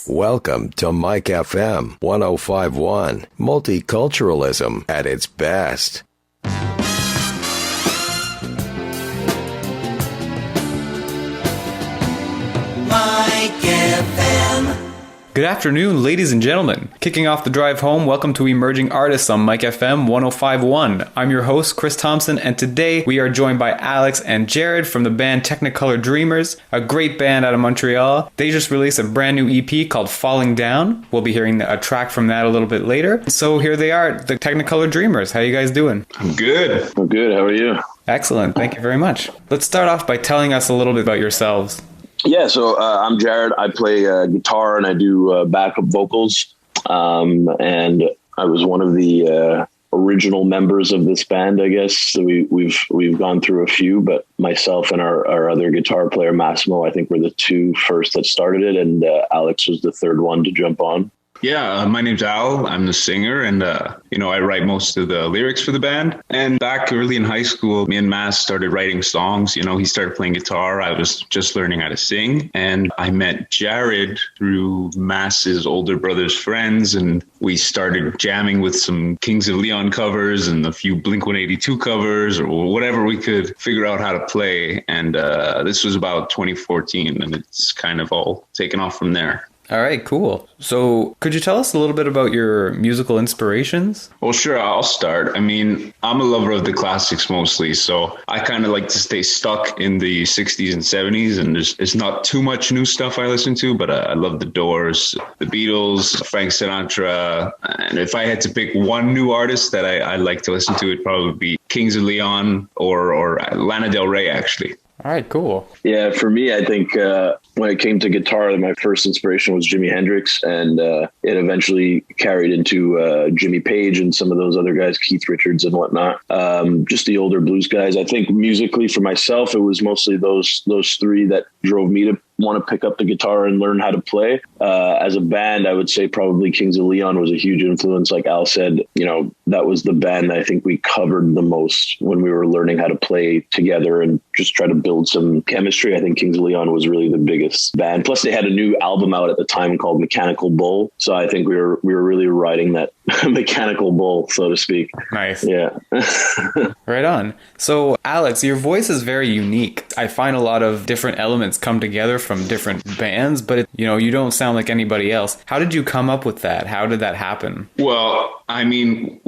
Welcome to Mike FM 1051, multiculturalism at its best. Mike FM. Good afternoon, ladies and gentlemen. Kicking off the drive home, welcome to Emerging Artists on Mike FM 1051. I'm your host, Chris Thomson, and today we are joined by Alex and Jared from the band Technicolor Dreamers, a great band out of Montreal. They just released a brand new EP called Falling Down. We'll be hearing a track from that a little bit later. So here they are, the Technicolor Dreamers. How you guys doing? I'm good. I'm good. How are you? Excellent. Thank you very much. Let's start off by telling us a little bit about yourselves. Yeah, so I'm Jared. I play guitar and I do backup vocals. And I was one of the original members of this band, I guess. So we've gone through a few, but myself and our other guitar player, Massimo, I think were the two first that started it. And Alex was the third one to jump on. Yeah, my name's Al. I'm the singer, and I write most of the lyrics for the band. And back early in high school, me and Mass started writing songs. He started playing guitar. I was just learning how to sing, and I met Jared through Mass's older brother's friends, and we started jamming with some Kings of Leon covers and a few Blink-182 covers, or whatever we could figure out how to play. And this was about 2014, and it's kind of all taken off from there. All right, cool. So could you tell us a little bit about your musical inspirations? Well, sure. I'll start. I mean, I'm a lover of the classics mostly, so I kind of like to stay stuck in the 60s and 70s, and there's not too much new stuff I listen to, but I love the Doors, the Beatles, Frank Sinatra, and if I had to pick one new artist that I like to listen to, it'd probably be Kings of Leon or Lana Del Rey, actually. All right, cool. Yeah, for me, I think when it came to guitar, my first inspiration was Jimi Hendrix, and it eventually carried into Jimmy Page and some of those other guys, Keith Richards and whatnot. Just the older blues guys. I think musically for myself, it was mostly those three that drove me to want to pick up the guitar and learn how to play. As a band, I would say probably Kings of Leon was a huge influence. Like Al said, that was the band that I think we covered the most when we were learning how to play together and just try to build some chemistry. I think Kings of Leon was really the biggest band. Plus they had a new album out at the time called Mechanical Bull. So I think we were really riding that mechanical bull, so to speak. Nice. Yeah. Right on. So Alex, your voice is very unique. I find a lot of different elements come together from different bands, but you don't sound like anybody else. How did you come up with that? How did that happen? Well, I mean,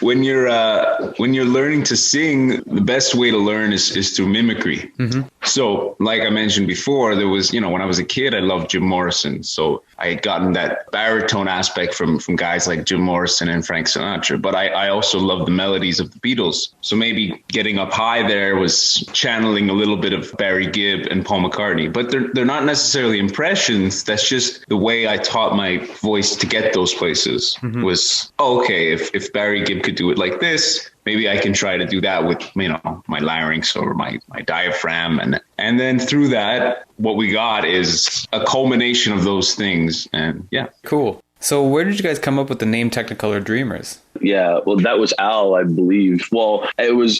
when you're learning to sing, the best way to learn is through mimicry. Mm-hmm. So like I mentioned before, there was, when I was a kid, I loved Jim Morrison. So I had gotten that baritone aspect from guys like Jim Morrison and Frank Sinatra, but I also loved the melodies of the Beatles. So maybe getting up high there was channeling a little bit of Barry Gibb and Paul McCartney, but they're not necessarily impressions. That's just the way I taught my voice to get those places. Mm-hmm. Was, okay, if Barry Gibb could do it like this, maybe I can try to do that with, my larynx or my diaphragm. And then through that, what we got is a culmination of those things. And yeah. Cool. So where did you guys come up with the name Technicolor Dreamers? Yeah, well, that was Al, I believe. Well,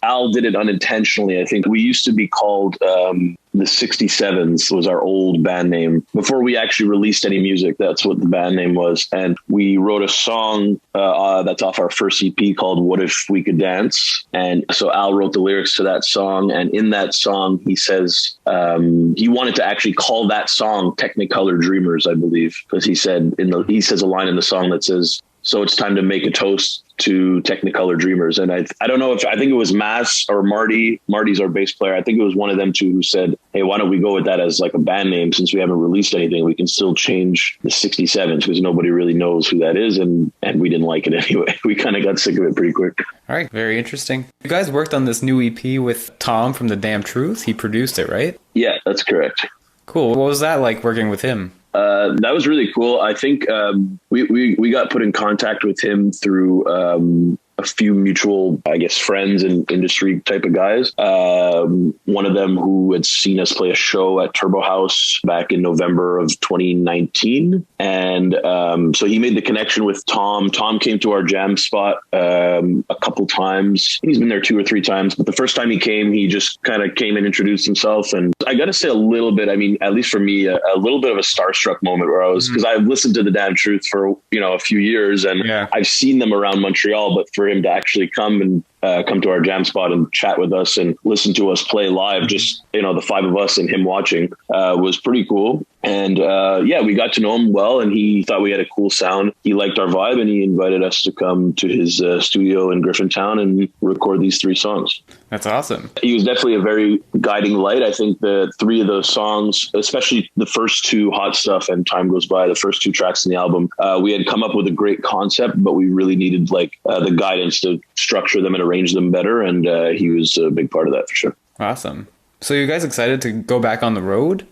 Al did it unintentionally. I think we used to be called the 67s was our old band name. Before we actually released any music, that's what the band name was. And we wrote a song that's off our first EP called What If We Could Dance? And so Al wrote the lyrics to that song. And in that song, he says he wanted to actually call that song Technicolor Dreamers, I believe, because he says a line in the song that says, "So it's time to make a toast to Technicolor Dreamers." And I don't know I think it was Mass or Marty. Marty's our bass player. I think it was one of them two who said, "Hey, why don't we go with that as like a band name? Since we haven't released anything, we can still change the 67s because nobody really knows who that is." And we didn't like it anyway. We kind of got sick of it pretty quick. All right. Very interesting. You guys worked on this new EP with Tom from The Damn Truth. He produced it, right? Yeah, that's correct. Cool. What was that like working with him? That was really cool. I think we got put in contact with him through a few mutual, I guess, friends and industry type of guys. One of them who had seen us play a show at Turbo House back in November of 2019. And so he made the connection with Tom. Tom came to our jam spot a couple times. He's been there 2 or 3 times, but the first time he came, he just kind of came and introduced himself. And I got to say a little bit, I mean, at least for me, a little bit of a starstruck moment where I was, because I've listened to The Damn Truth for, a few years, and I've seen them around Montreal, but for him to actually come to our jam spot and chat with us and listen to us play live, just, the 5 of us and him watching, was pretty cool. And we got to know him well, and he thought we had a cool sound. He liked our vibe, and he invited us to come to his studio in Griffintown and record these 3 songs. That's awesome. He was definitely a very guiding light. I think the 3 of those songs, especially the first 2, Hot Stuff and Time Goes By, the first 2 tracks in the album, we had come up with a great concept, but we really needed the guidance to structure them and arrange them better. And he was a big part of that for sure. Awesome. So you guys excited to go back on the road?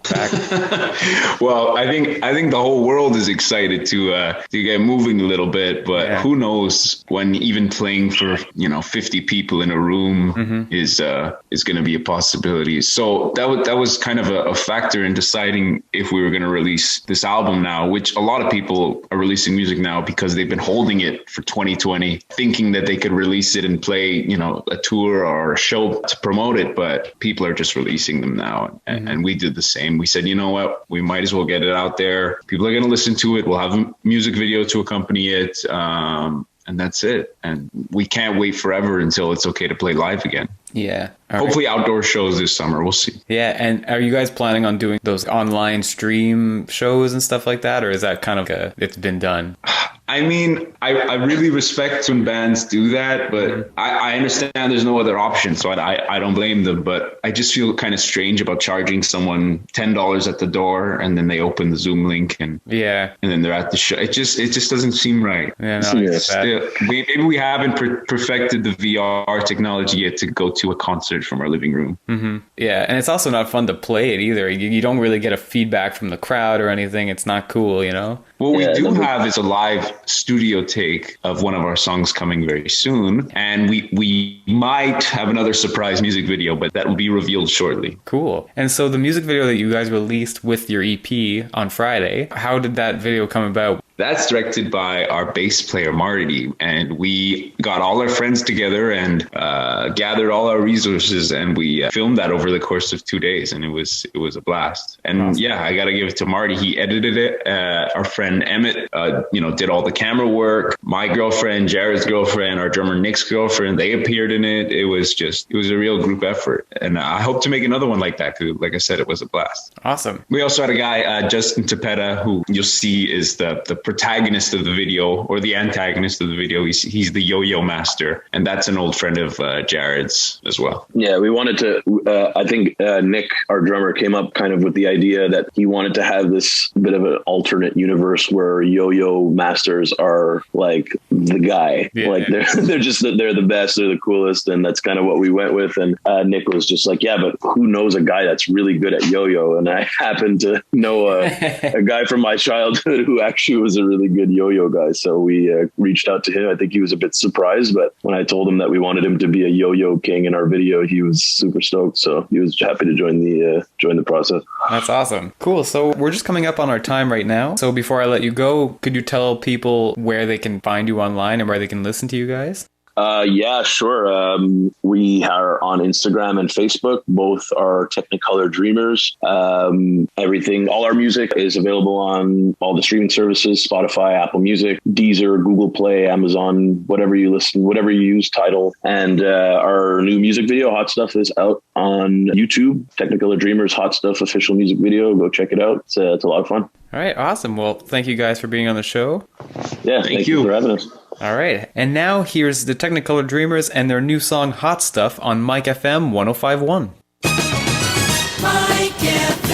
Well, I think the whole world is excited to get moving a little bit, but who knows when even playing for 50 people in a room is going to be a possibility. So that was kind of a factor in deciding if we were going to release this album now, which a lot of people are releasing music now because they've been holding it for 2020, thinking that they could release it and play a tour or a show to promote it, but people are just releasing them now. And we did the same. We said, you know what, we might as well get it out there. People are going to listen to it. We'll have a music video to accompany it. And that's it. And we can't wait forever until it's okay to play live again. Yeah. Hopefully outdoor shows this summer. We'll see. Yeah. And are you guys planning on doing those online stream shows and stuff like that? Or is that kind of it's been done? I mean, I really respect when bands do that, but I understand there's no other option. So I don't blame them, but I just feel kind of strange about charging someone $10 at the door and then they open the Zoom link and then they're at the show. It just doesn't seem right. Yeah, no, maybe we haven't perfected the VR technology yet to go to a concert from our living room. Mm-hmm. Yeah. And it's also not fun to play it either. You don't really get a feedback from the crowd or anything. It's not cool, What we do have is a live studio take of one of our songs coming very soon. And we might have another surprise music video, but that will be revealed shortly. Cool. And so the music video that you guys released with your EP on Friday, how did that video come about? That's directed by our bass player, Marty. And we got all our friends together and gathered all our resources. And we filmed that over the course of 2 days. And it was a blast. And awesome. I got to give it to Marty. He edited it. Our friend Emmett, did all the camera work. My girlfriend, Jared's girlfriend, our drummer Nick's girlfriend, they appeared in it. It was a real group effort. And I hope to make another one like that. Because like I said, it was a blast. Awesome. We also had a guy, Justin Tepeta, who you'll see is the protagonist of the video or the antagonist of the video. He's the yo-yo master, and that's an old friend of Jared's as well. Yeah, we wanted to, I think Nick, our drummer, came up kind of with the idea that he wanted to have this bit of an alternate universe where yo-yo masters are like the guy. Yeah. Like they're the best, they're the coolest, and that's kind of what we went with. And Nick was just like, yeah, but who knows a guy that's really good at yo-yo? And I happen to know a guy from my childhood who actually was a really good yo-yo guy. So we reached out to him. I think he was a bit surprised, but when I told him that we wanted him to be a yo-yo king in our video, he was super stoked. So he was happy to join the process. That's awesome. Cool. So we're just coming up on our time right now. So before I let you go, could you tell people where they can find you online and where they can listen to you guys? Yeah, sure. We are on Instagram and Facebook. Both are Technicolor Dreamers. Everything, all our music is available on all the streaming services: Spotify, Apple Music, Deezer, Google Play, Amazon, whatever you listen, whatever you use, Tidal. And our new music video, Hot Stuff, is out on YouTube. Technicolor Dreamers Hot Stuff official music video. Go check it out. It's a lot of fun. All right, awesome. Well, thank you guys for being on the show. Yeah, thank you for having us. All right. And now here's the Technicolor Dreamers and their new song Hot Stuff on Mike FM 105.1. Mike FM.